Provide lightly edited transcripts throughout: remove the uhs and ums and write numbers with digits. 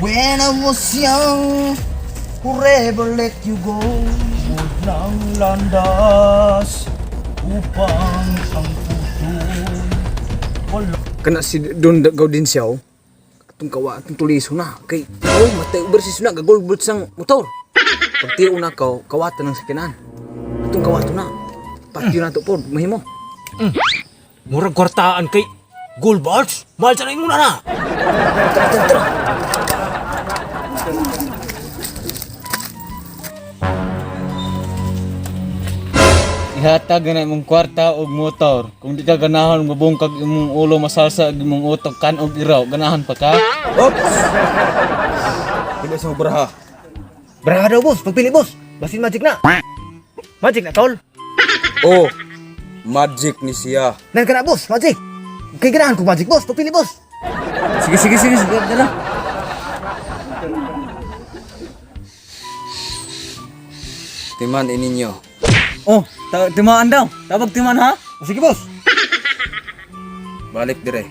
When I was young, forever let you go. Huwag nang landas upang ang puso'y wala. Kana si Don Gaudencio atong kawa atong tuliso na kay oy matay overseas na gagol bults sang motor. Pagtiyo na kawatan ng sakinan. Atong kawato na. Patyo na to pod mahimo. Murag kwartaan kay gold bars. Mahal sa muna na. Tara. Ihatag na imong kwarta og motor. Kung di ka ganahan mabungkag imong ulo masalsa ag imong utok kan og iraw, ganahan pa ka? Oops! Pili sa braha. Braha daw, boss. Pagpili, boss. Basin magic na. Magic na, tol. Oh, magic ni siya. Nan ka na, boss. Magic. Kay ganahan ko magic, boss. Pagpili, boss. Sige, dala. Timan ininyo. Oh, timaan daw. Tabag timaan ha? Sige, boss. Balik dire.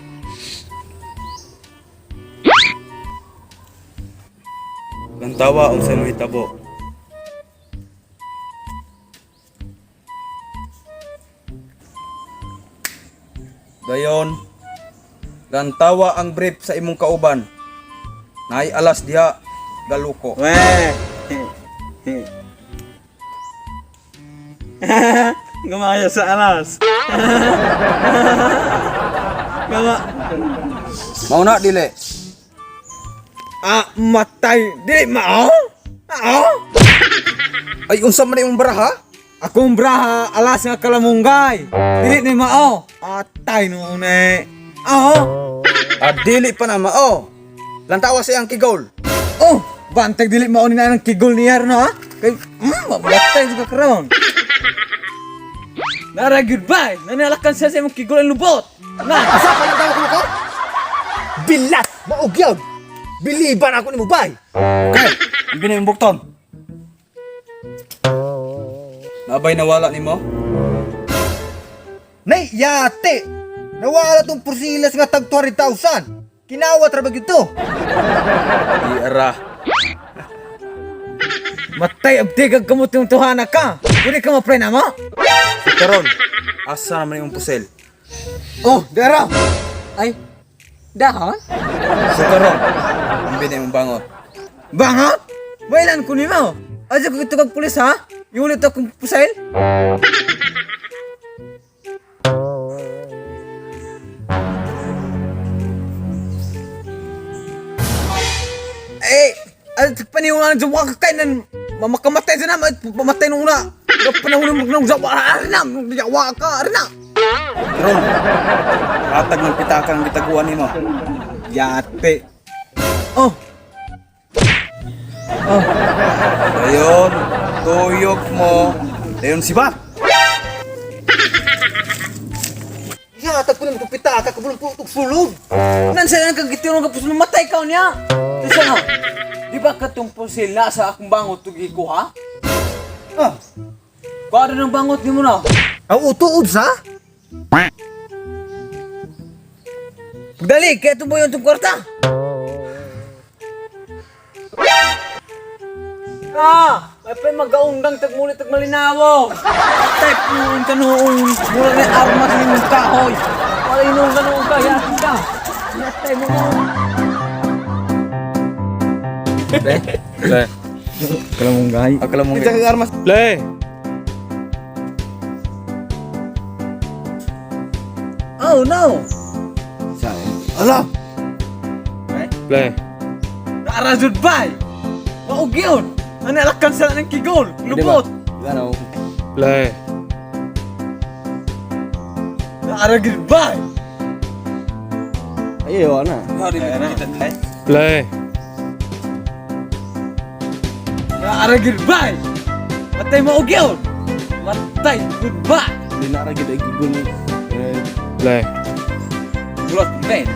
Gantawa ang sa mahitabo. Gayon, gantawa ang brief sa imong kauban. Nay alas diha galuko. Weh. Gamaya sa alas. Gama. Mauna dili. Matay. Dili mao? Ay unsa man imong baraha? Akong braha alas nga kalamunggay. Dili ni mao. Atay no ne. Dili pa na mao. Lantawa sa iyang kigol. Oh, bantag dili mao ni nang kigol niya no ha? Kay mabatay sa karon. Nara goodbye. Nanalakan siya sa imong kigol ang lubot. Na, Asa ka na tayo ko? Bilat! Maugyaw! Biliban ako ni mo, bay! Okay, ang binayong bukton. Nabay nawala nimo? Nay, yate! Nawala tong porsilas nga tag 20,000! Kinawat ra ba gyud to? Di ara. matay abdigag kamot yung tuhana ka. Kuni ka ma-pray na mo? Karon, asa naman imong pusel? Oh, dara. Ay, dahon? So karon, ang binayong bangot. Bangot? Bailan ko ni mo. Aja ko ito kag pulis ha? Yung ulit akong pusail? At paniwala ng jawa ka kainan mamakamatay sa naman at pamatay nung una. Panahon ng jawa na, jawa ka na. Karon, atag ng pitakang bitaguan nimo. Yate. Oh. Dayon, tuyok mo. Dayon si Bat. Yatag ko ni mo pita ka kabulong putok sulog! Nansa na kang gitirong kapos mamatay ka niya. Isa na. Di ba katong pusil na sa akong bangot tugi ko ha? Ah, Kuwado ng bangot ni mo na. ang utuod sa? Pagdali, kaya tumboy yung kwarta. May pa mag-aundang tagmulit at malinawo. Type noon ka noon. Mula na armas ni mong kahoy. Wala inong ka noon ka, yakin ka. Yatay mo noon. Le. Kalamunggay. Akala mo Kita kag armas. Le. Oh no! Ala! Le. Naarasod ba? Maug yun! Nanalakan sa ng kigol, lubot! Le. Naaragid ba? Ayo na. Le. Naaragid ba? Matay maug yun! Matay, goodbye! Di na ra gid ay gigol ni. Le. Bulot, Ben!